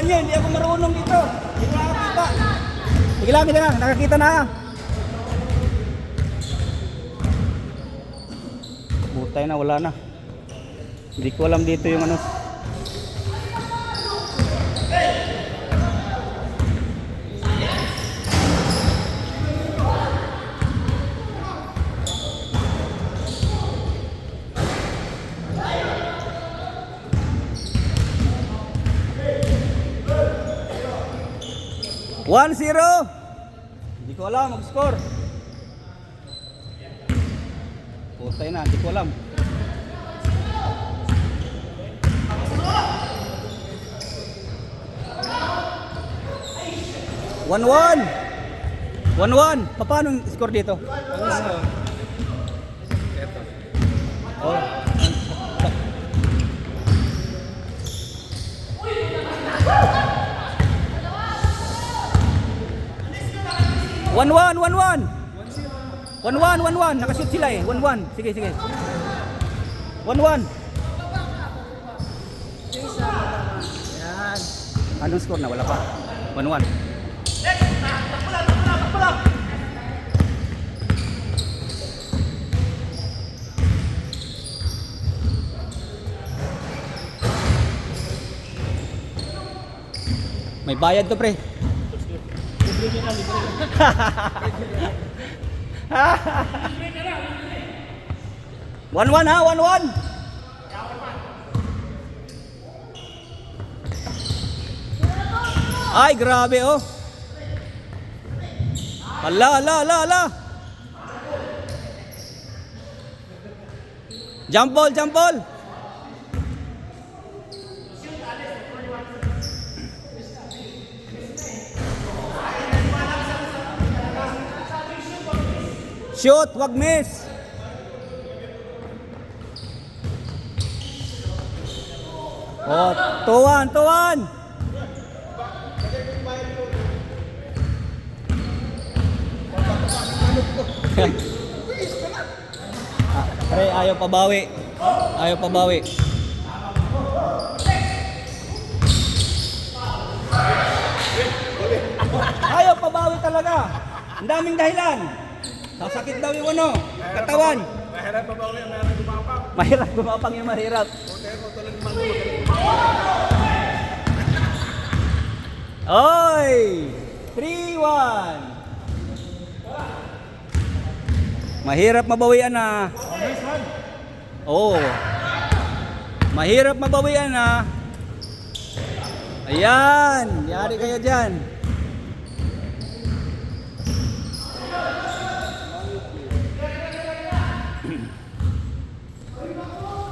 nyo, hindi ako marunong dito. Hindi ko nakakita. Sige lang, kita na. Nakakita na. Butay na, wala na. Hindi ko alam dito yung ano. One zero. Hindi ko alam mag-score. Putay na, hindi ko alam. 1-1. 1-1. Paano yung score dito? Oh. 1-1, 1-1. 1-1, 1-1. Nakashoot sila eh. 1-1. Sige, sige. 1-1. Yan. Anong score na? Wala pa. 1-1. May bayad to, pre. 1-1 ha, 1-1. Ay, grabe oh. Ala. Jump ball, jump ball. Shoot, wag miss. Oh, 2-1. Pre, ayaw pabawi. Ayaw pabawi. Ayaw pabawi talaga. Ang daming dahilan. Sasakit daw yung ano, katawan. Mahirap pa ba ulit? Mahirap gumapang. Mahirap gumapang yung mahirap. Oy! 3-1. Mahirap mabawian na. Oh. Mahirap mabawian na. Ayan, yari kayo diyan.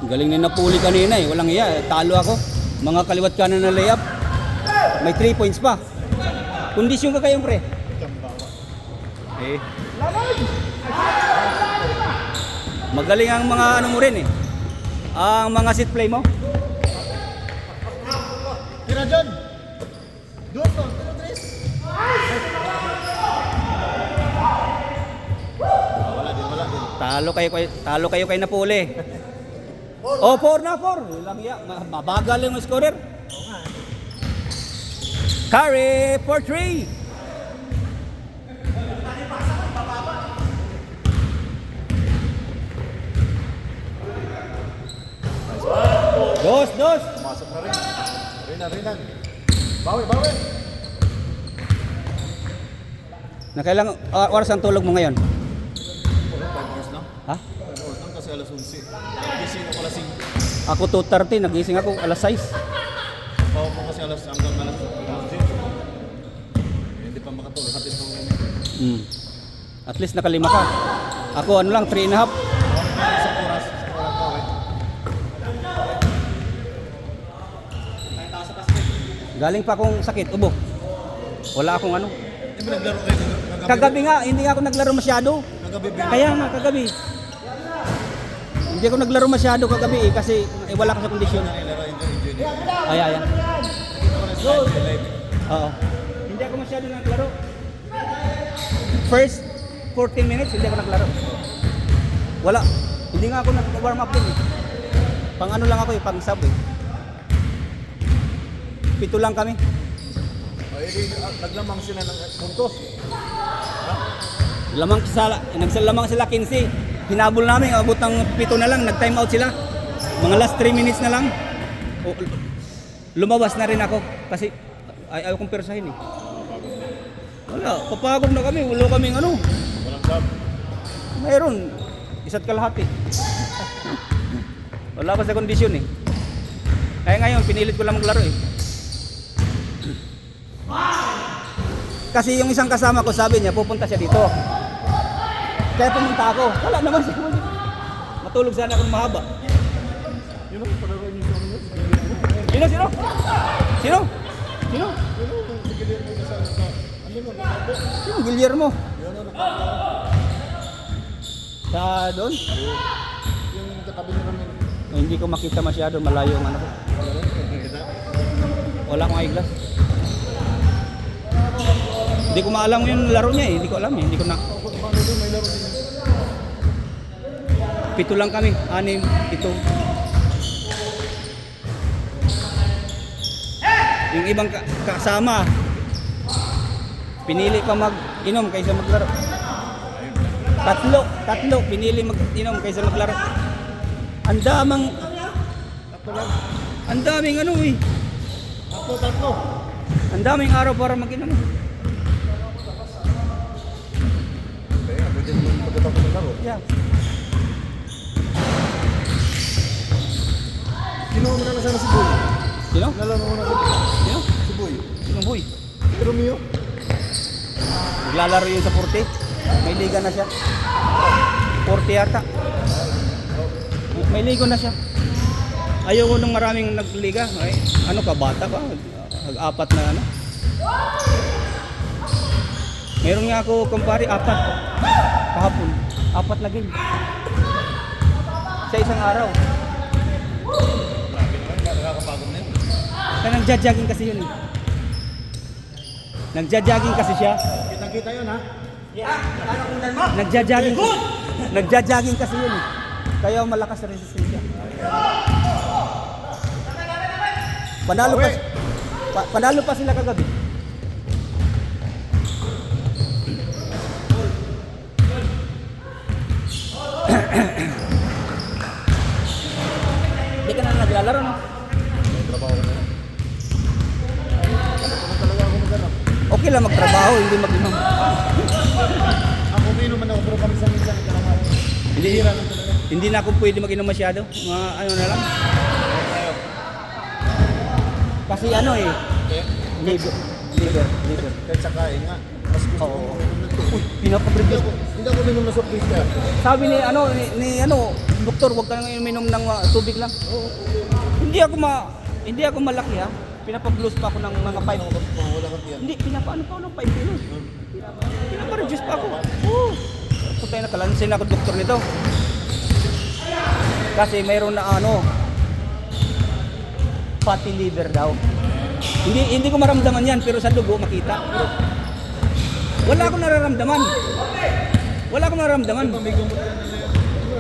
Galing na napuli kanina eh. Walang iya. Talo ako. Mga kaliwat kanan na layup. May 3 points pa. Kondisyon ka kayong pre. Eh. Magaling ang mga ano mo rin eh. Ang mga set play mo. Tira dyan. Doon to. Tira, Wala din. Talo kayo kay Napoli. Oh, 4 na 4. Lang ya. Mabagal yung scorer. Carry for 3. Dos. Masok na rin. Rinan. Bawi. Nakailang oras ang tulog mo ngayon? 5 hours na? Ha? 5 hours lang kasi alas 11. Gising ako alas 5. Ako 2:30, nagising ako alas 6. Bawa mo kasi hanggang alas 10. Hindi pa makatulog. Hatid ko ngayon. At least nakalima ka. Ako ano lang, 3.5. Isang oras. Galing pa akong sakit, ubo. Wala akong ano. Hindi mo naglaro kayo Kagabi nga, hindi ako naglaro masyado. Kagabi. Kaya nga, kagabi. Hindi ako naglaro masyado kagabi eh, kasi wala ka sa kondisyon. Ay. Oo. Hindi ako masyado naglaro. First 14 minutes, hindi ako naglaro. Wala. Hindi nga ako nag-warm up din eh. Pang ano lang ako eh, pang sub eh. 7 lang kami. Naglamang sila ng puntos. Nagsalamang sila 15. Hinabol namin, abot ng 7 na lang, nag-time out sila. Mga last 3 minutes na lang. Lumabas na rin ako kasi ayaw kong persahin eh. Wala, papagod na kami, wala kaming ano. Walang sab. Mayroon, isa't kalahati. Wala pa sa kondisyon eh. Kaya ngayon, pinilit ko lang maglaro eh. Kasi yung isang kasama ko sabi niya, pupunta siya dito. Kaya pumunta ako. Wala naman siya. Matulog sana akong mahaba. Yun ang palaroin niyo sa ano. Sino? Sino? Sino? Sino? Sige mo sa ano mo nakabo. Sino? Guillermo. Yun ang nakabo. Sa doon? Yung katabi ni Ramil. Hindi ko makita masyado, malayo ang ano ko. Wala akong eyeglass. Hindi ko maalam yung laro niya eh. Hindi ko alam eh. Hindi ko na. Paano doon may laro din? 7 lang kami. 6, 7. Yung ibang kasama, pinili pa mag-inom kaysa maglaro. Tatlo, pinili mag-inom kaysa maglaro. Ang daming ano eh. Tatlo. Ang daming araw para mag-inom. Kaya, pwede naman pagkatapos ng laro. Yeah. Sino mo na nasama si Boy? Sino? Nalaro mo na Sino? si Boy. Sinong boy? Si Romeo. Naglalaro yun sa 40. May liga na siya. 40 yata. May ligo na siya. Ayoko nung maraming nagliga. Ay, ano ka, bata ka? Apat na ano. Meron nga ako, kumpare, 4. Kahapon. 4 na game. Sa isang araw. Nakakapagod na yun. Kaya nagja-jogging kasi yun eh. Nagja-jogging kasi siya. Kita-kita yun ha? Nagja-jogging. Nagja-jogging kasi yun eh. Kaya malakas sa resistensya. Panalo pa sila kagabi. Hindi ka na naglalaro no? May trabaho ko na yun. Ano talaga ako maghanap? Okay lang magtrabaho, hindi mag-inom. Ako uminom man ako pero paminsan-minsan ito naman. Hindi, Hira lang talaga. hindi na ako pwede mag-inom masyado. Mga ano na lang. Kasi ano eh, Kaya, liver. kahit sa kain nga, mas gusto Oo. ko uminom nito. Uy, pinaka-previous. Hindi ako uminom na soft drink kaya. Sabi ni doktor, wag ka nang uminom ng tubig lang. Hindi ako malaki ha. Pinapa-blues pa ako ng mga 5. Wala kang tiyan. Hindi, pinapaano pa ako ng 5 kilos. Pinapa-reduce pa ako. Oo. Putay na, kalansin ako doktor nito. Kasi mayroon na fatty liver daw. Hindi ko maramdaman yan, pero sa dugo makita. Pero wala akong nararamdaman.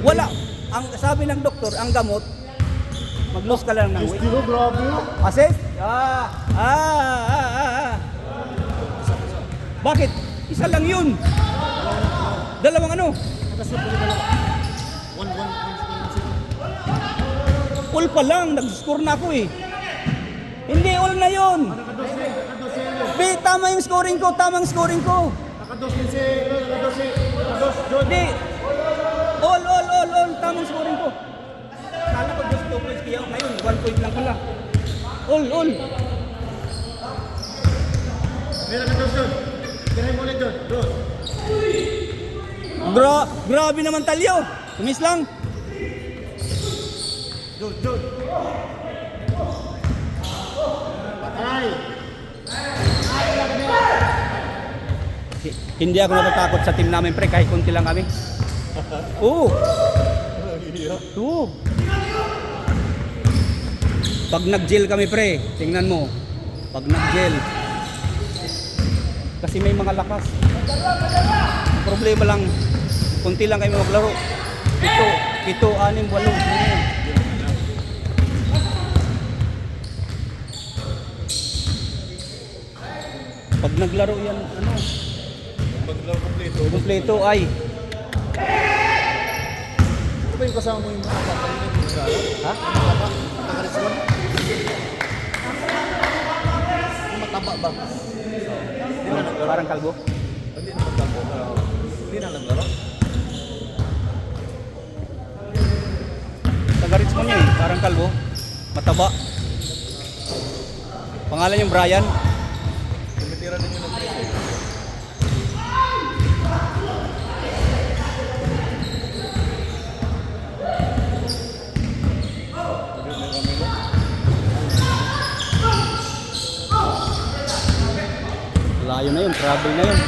Wala. Ang sabi ng doktor, ang gamot, mag-lose ka lang ng weight. Estilo, grabe yun. Assess? Bakit? Isa lang yun. Dalawang ano? Kasi pwede ka lang. 1-1. All pa lang. Nag-score na ako eh. Hindi, all na yun. Tama yung scoring ko. Tamang scoring ko. Nakados din si, nakados, John. Hindi. All. Tamang scoring ko. Kala ko just 2 points kaya ngayon. 1 point lang pala. All. May nakados John. Tirahin mo ulit John. Grabe naman talyo. Tumis lang. John. Patay. Hindi ako natatakot sa team namin pre, kahit konti lang kami. Oo. Pag nag-gel kami pre, tingnan mo. Pag nag-gel. Kasi may mga lakas. Problema lang, konti lang kami maglaro. 7, 6, 8. Pag naglaro yan, ano, Maglaro kompleto. kompleto ay. Ano ba yung kasama mo yung mga kapatid mo sa Ha? mataba? Nakariswan? Yung mataba ba? Hindi na naglaro. Parang kalbo. Hindi na naglaro. Hindi na naglaro. Taga Richmond yun eh, parang kalbo. Mataba. Pangalan yung Brian. Tumitira din yun ng preso. Layo na yun, travel na yun.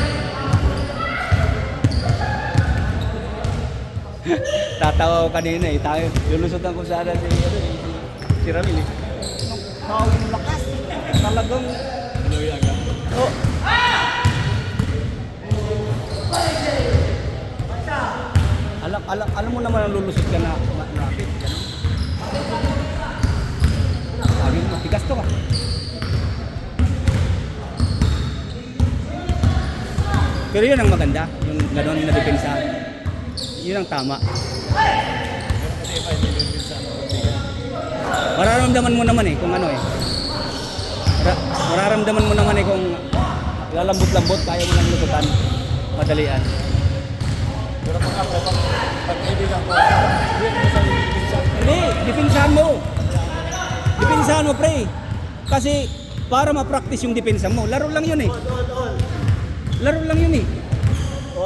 Tatawa ko kanina eh, tayo, lulusotan ko sana si Ramil eh. Ang lakas, talagang, Inuyan ka? oh. Alam mo naman ang lulusot ka na rapid, gano'n. Sabi mo, matigas to ka. Pero yun ang maganda, yung gano'n na depensa. Yun ang tama. Kasi iba hindi din minsan. Mararamdaman mo naman eh kung ano eh. Mararamdaman mo naman eh kung lalambot-lambot, kaya mo lang lusutan. Madalian. Pero pag ako, pag kaibigan ko, hindi ko sa minsan. Hindi, depensahan mo. Depensahan mo pre. Kasi para ma-practice yung depensa mo, laro lang yun eh. Laro lang yun eh.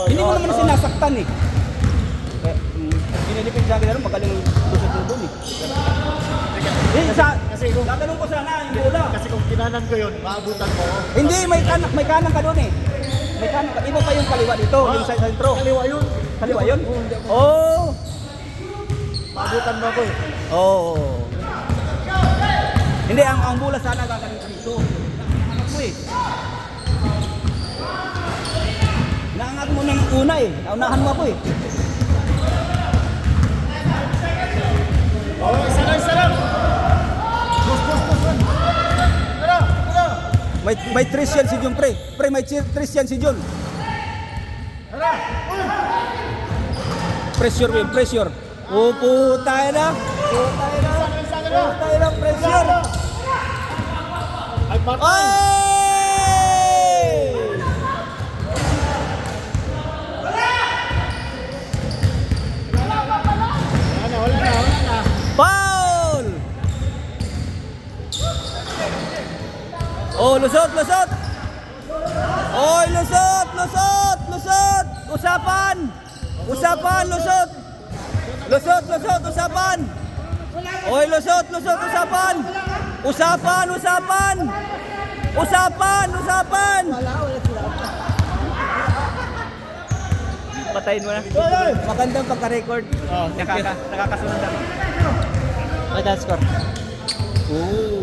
Hindi mo naman sinasaktan eh. Pinidepensa ka na rin, magaling lusot doon eh. Kasi kung, Tatanong ko sana, yung bola. kasi kung kinanan ko yun, maabutan mo. Hindi, may kanan ka doon eh. May kanan ka. Iba pa yung kaliwa dito, yung sa sentro. Kaliwa yun. Kaliwa yun? Oo, hindi ako. Oh! Maabutan mo ako eh. Oo. Hindi, ang bola sana gagaling ka dito. Naangat mo eh. Naangat mo ng una eh. Naunahan mo ako eh. Oo, isa lang. May tres yan si John pre. Pre, may tres yan si John. Pressure yun, pressure. Upo tayo na. Upo tayo na, pressure. Ay, patay. Ay! Wala na. Foul! Oh, lusot! Oy, lusot! Usapan! Lusot! Usapan! Oy, lusot! Usapan! Patayin mo na. Magandang pagka-record. Oh, Nakakasunod na. May dance score. Ooh.